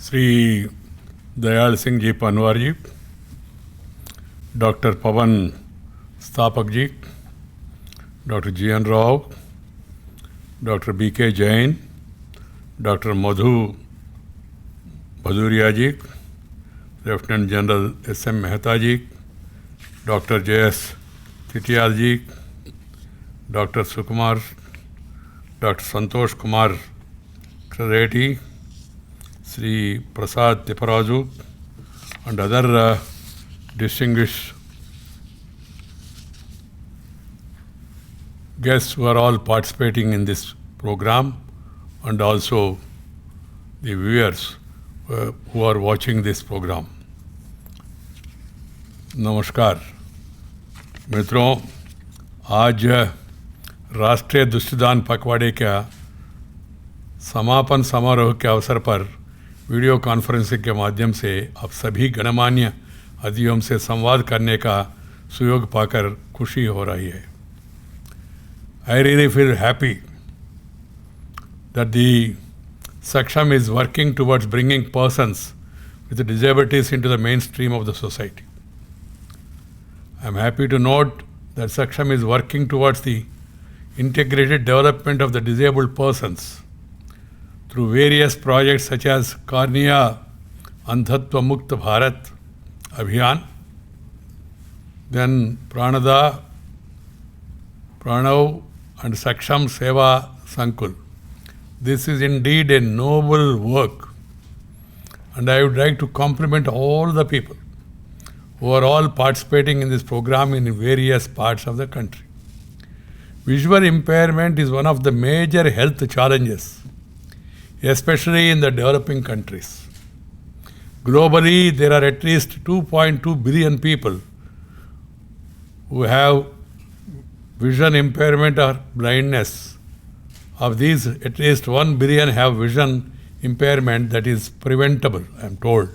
Shri Dayal Singh ji Panwar ji, doctor Pawan Sthapak ji, doctor G N Rao, doctor B K Jain, doctor Madhu Bhaduria ji, lieutenant general S M Mehta ji, doctor J S Chitiyal ji, doctor Sukumar, doctor Santosh Kumar Reddy, Sri Prasad Tipparaju, and other distinguished guests who are all participating in this program, and also the viewers who are watching this program. नमस्कार मित्रों, आज राष्ट्रीय दुष्टदान पखवाड़े का समापन समारोह के अवसर पर वीडियो कॉन्फ्रेंसिंग के माध्यम से आप सभी गणमान्य अतिथियों से संवाद करने का सुयोग पाकर खुशी हो रही है. I really feel happy that the Saksham is working towards bringing persons with disabilities into the mainstream of the society. I am happy to note that Saksham is working towards the integrated development of the disabled persons through various projects such as Karnia Andhatva Mukta Bharat Abhiyan, then Pranada, Pranav and Saksham Seva Sankul. This is indeed a noble work, and I would like to compliment all the people who are all participating in this program in various parts of the country. Visual impairment is one of the major health challenges, especially in the developing countries. Globally, there are at least 2.2 billion people who have vision impairment or blindness. Of these, at least 1 billion have vision impairment that is preventable, I am told.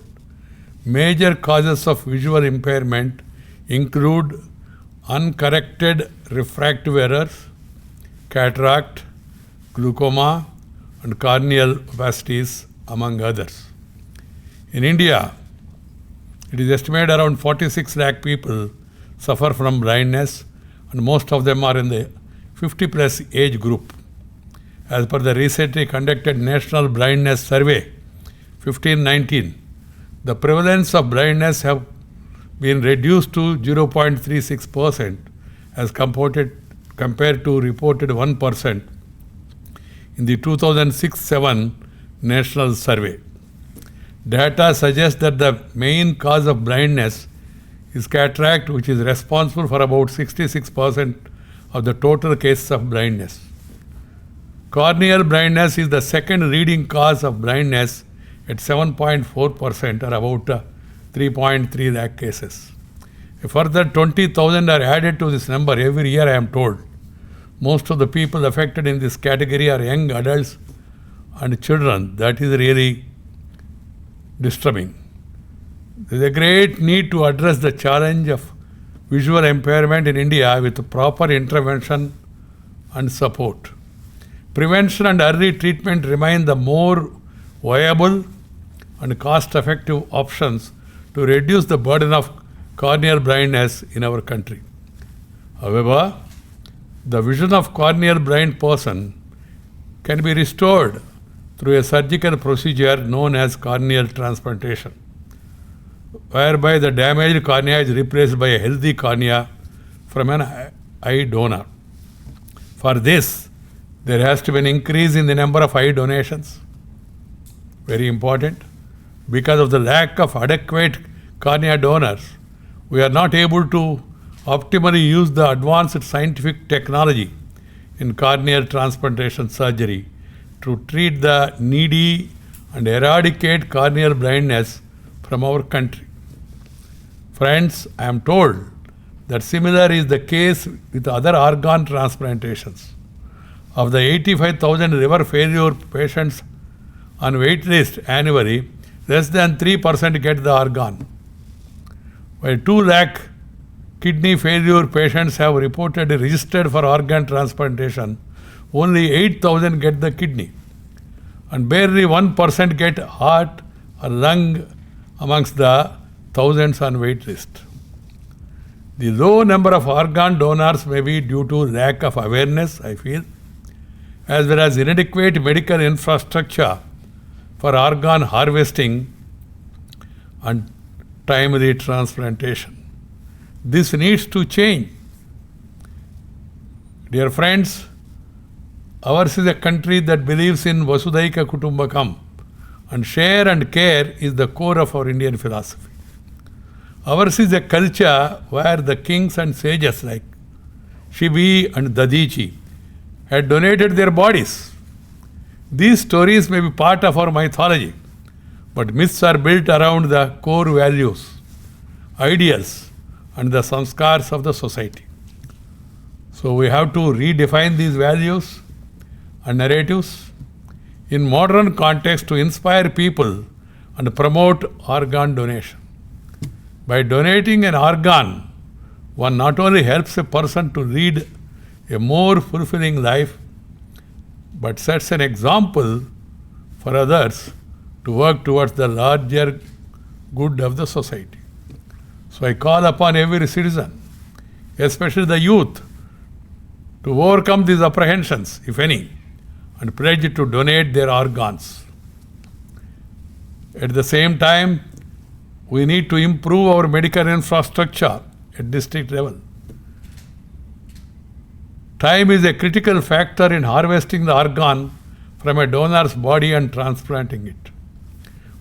Major causes of visual impairment include uncorrected refractive errors, cataract, glaucoma, and corneal opacities, among others. In India, it is estimated around 46 lakh people suffer from blindness, and most of them are in the 50 plus age group. As per the recently conducted National Blindness Survey 1519, the prevalence of blindness have been reduced to 0.36% as compared to reported 1% in the 2006-7 National Survey. Data suggests that the main cause of blindness is cataract, which is responsible for about 66% of the total cases of blindness. Corneal blindness is the second leading cause of blindness at 7.4%, or about 3.3 lakh cases. A further 20,000 are added to this number every year, I am told. Most of the people affected in this category are young adults and children. That is really disturbing. There is a great need to address the challenge of visual impairment in India with proper intervention and support. Prevention and early treatment remain the more viable and cost-effective options to reduce the burden of corneal blindness in our country. However, the vision of corneal blind person can be restored through a surgical procedure known as corneal transplantation, whereby the damaged cornea is replaced by a healthy cornea from an eye donor. For this, there has to be an increase in the number of eye donations. Very important. Because of the lack of adequate cornea donors, we are not able to optimally use the advanced scientific technology in corneal transplantation surgery to treat the needy and eradicate corneal blindness from our country. Friends, I am told that similar is the case with other organ transplantations. Of the 85,000 liver failure patients on wait list annually, less than 3% get the organ, while 2 lakh kidney failure patients have reported registered for organ transplantation. Only 8,000 get the kidney, and barely 1% get heart or lung amongst the thousands on wait list. The low number of organ donors may be due to lack of awareness, I feel, as well as inadequate medical infrastructure for organ harvesting and timely transplantation. This needs to change. Dear friends, ours is a country that believes in Vasudhaika Kutumbakam, and share and care is the core of our Indian philosophy. Ours is a culture where the kings and sages like Shibi and Dadichi had donated their bodies. These stories may be part of our mythology, but myths are built around the core values, ideals, and the sanskars of the society. So we have to redefine these values and narratives in modern context to inspire people and promote organ donation. By donating an organ, one not only helps a person to lead a more fulfilling life, but sets an example for others to work towards the larger good of the society. So I call upon every citizen, especially the youth, to overcome these apprehensions, if any, and pledge to donate their organs. At the same time, we need to improve our medical infrastructure at district level. Time is a critical factor in harvesting the organ from a donor's body and transplanting it.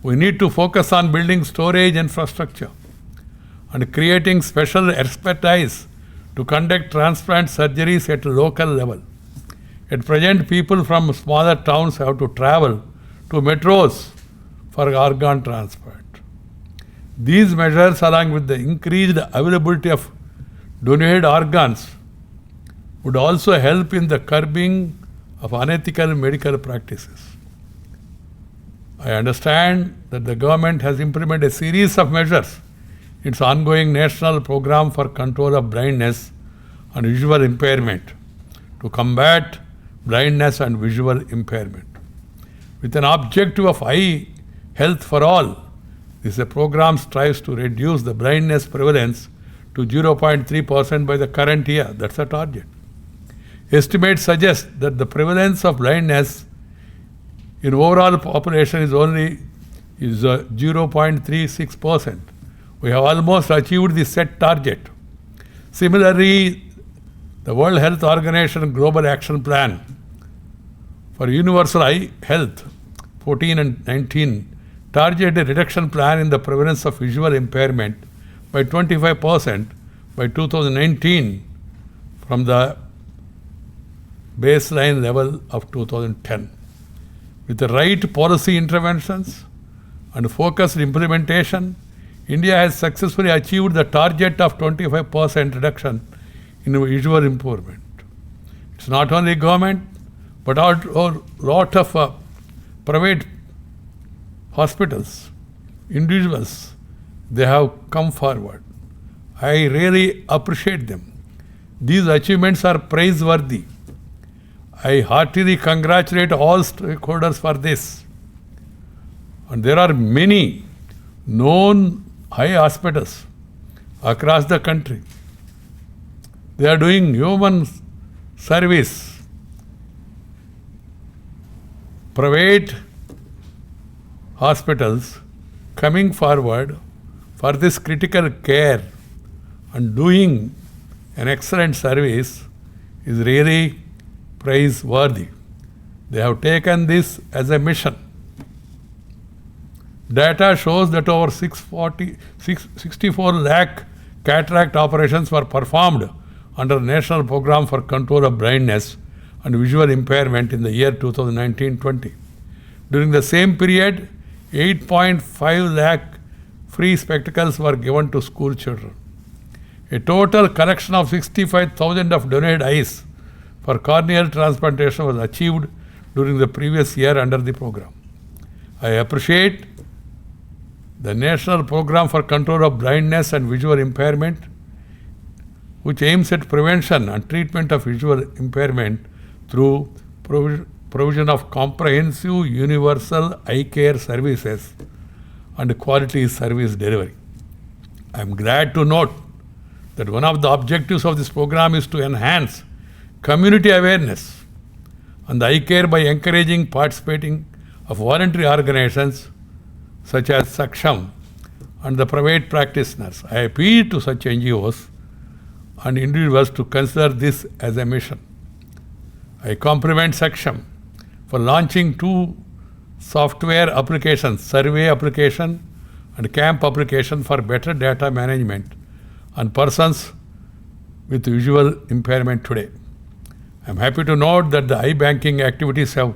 We need to focus on building storage infrastructure and creating special expertise to conduct transplant surgeries at a local level. At present, people from smaller towns have to travel to metros for organ transplant. These measures, along with the increased availability of donated organs, would also help in the curbing of unethical medical practices. I understand that the government has implemented a series of measures in its ongoing National Program for Control of Blindness and Visual Impairment to combat blindness and visual impairment. With an objective of eye health for all, this program strives to reduce the blindness prevalence to 0.3% by the current year. That's the target. Estimates suggest that the prevalence of blindness in overall population is 0.36%. We have almost achieved the set target. Similarly, the World Health Organization Global Action Plan for Universal Eye Health 14 and 19 targeted a reduction plan in the prevalence of visual impairment by 25% by 2019 from the baseline level of 2010. With the right policy interventions and focused implementation, India has successfully achieved the target of 25% reduction in visual impairment. It's not only government, but a lot of private hospitals, individuals, they have come forward. I really appreciate them. These achievements are praiseworthy. I heartily congratulate all stakeholders for this. And there are many known eye hospitals across the country. They are doing human service. Private hospitals coming forward for this critical care and doing an excellent service is really praiseworthy. They have taken this as a mission. Data shows that over 64 lakh cataract operations were performed under National Program for Control of Blindness and Visual Impairment in the year 2019-20. During the same period, 8.5 lakh free spectacles were given to school children. A total collection of 65,000 of donated eyes for corneal transplantation was achieved during the previous year under the program. I appreciate the National Program for Control of Blindness and Visual Impairment, which aims at prevention and treatment of visual impairment through provision of comprehensive universal eye care services and quality service delivery. I am glad to note that one of the objectives of this program is to enhance community awareness on the eye care by encouraging participating of voluntary organizations such as Saksham and the private practitioners. I appeal to such NGOs and individuals to consider this as a mission. I compliment Saksham for launching 2 software applications, survey application and camp application for better data management on persons with visual impairment today. I am happy to note that the banking activities have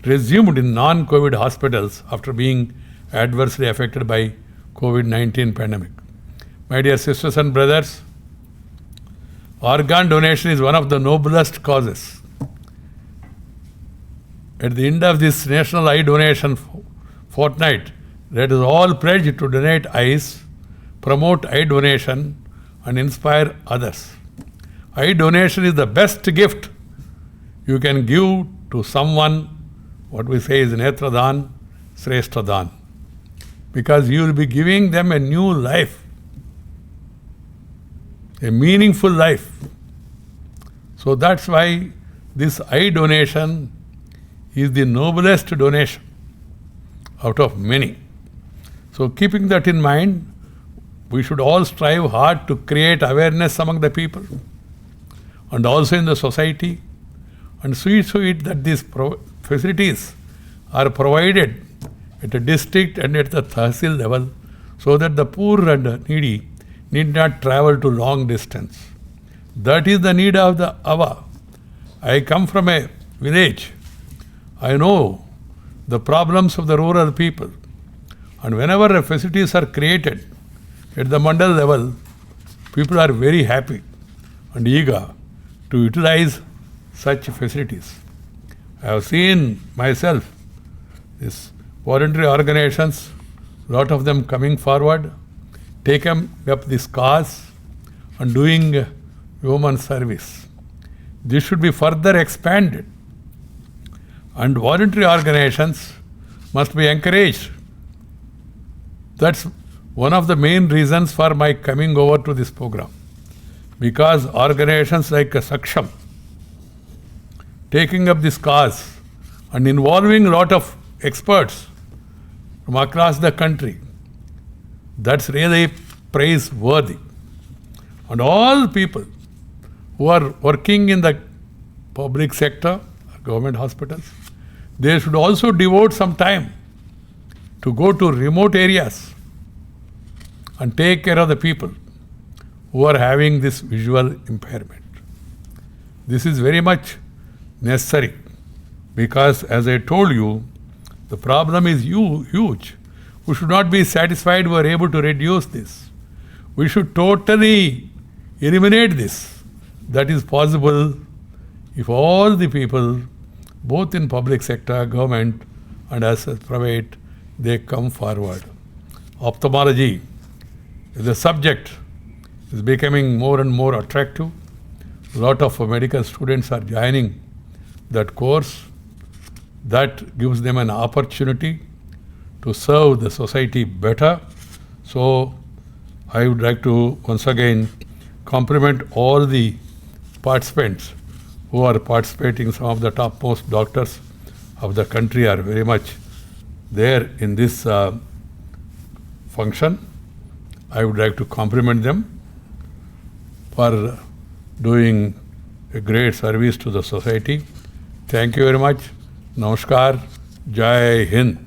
resumed in non-COVID hospitals after being adversely affected by COVID-19 pandemic. My dear sisters and brothers, organ donation is one of the noblest causes. At the end of this National Eye Donation Fortnight, let us all pledge to donate eyes, promote eye donation, and inspire others. Eye donation is the best gift you can give to someone. What we say is Netradan, Sreshtadan. Because you will be giving them a new life, a meaningful life. So that's why this eye donation is the noblest donation out of many. So keeping that in mind, we should all strive hard to create awareness among the people and also in the society, and see to it that these facilities are provided at a district and at the Tahsil level so that the poor and needy need not travel to long distance. That is the need of the hour. I come from a village. I know the problems of the rural people. And whenever facilities are created at the mandal level, people are very happy and eager to utilize such facilities. I have seen myself these voluntary organizations, lot of them coming forward, taking up this cause and doing human service. This should be further expanded, and voluntary organizations must be encouraged. That's one of the main reasons for my coming over to this program, because organizations like Saksham taking up this cause and involving a lot of experts from across the country, that's really praiseworthy. And all people who are working in the public sector, government hospitals, they should also devote some time to go to remote areas and take care of the people who are having this visual impairment. This is very much necessary because, as I told you, the problem is huge. We should not be satisfied we are able to reduce this. We should totally eliminate this. That is possible if all the people, both in public sector, government and as private, they come forward. Ophthalmology as a subject is becoming more and more attractive. A lot of medical students are joining that course. That gives them an opportunity to serve the society better. So I would like to once again compliment all the participants who are participating. Some of the topmost doctors of the country are very much there in this function. I would like to compliment them for doing a great service to the society. Thank you very much. Namaskar. Jai Hind.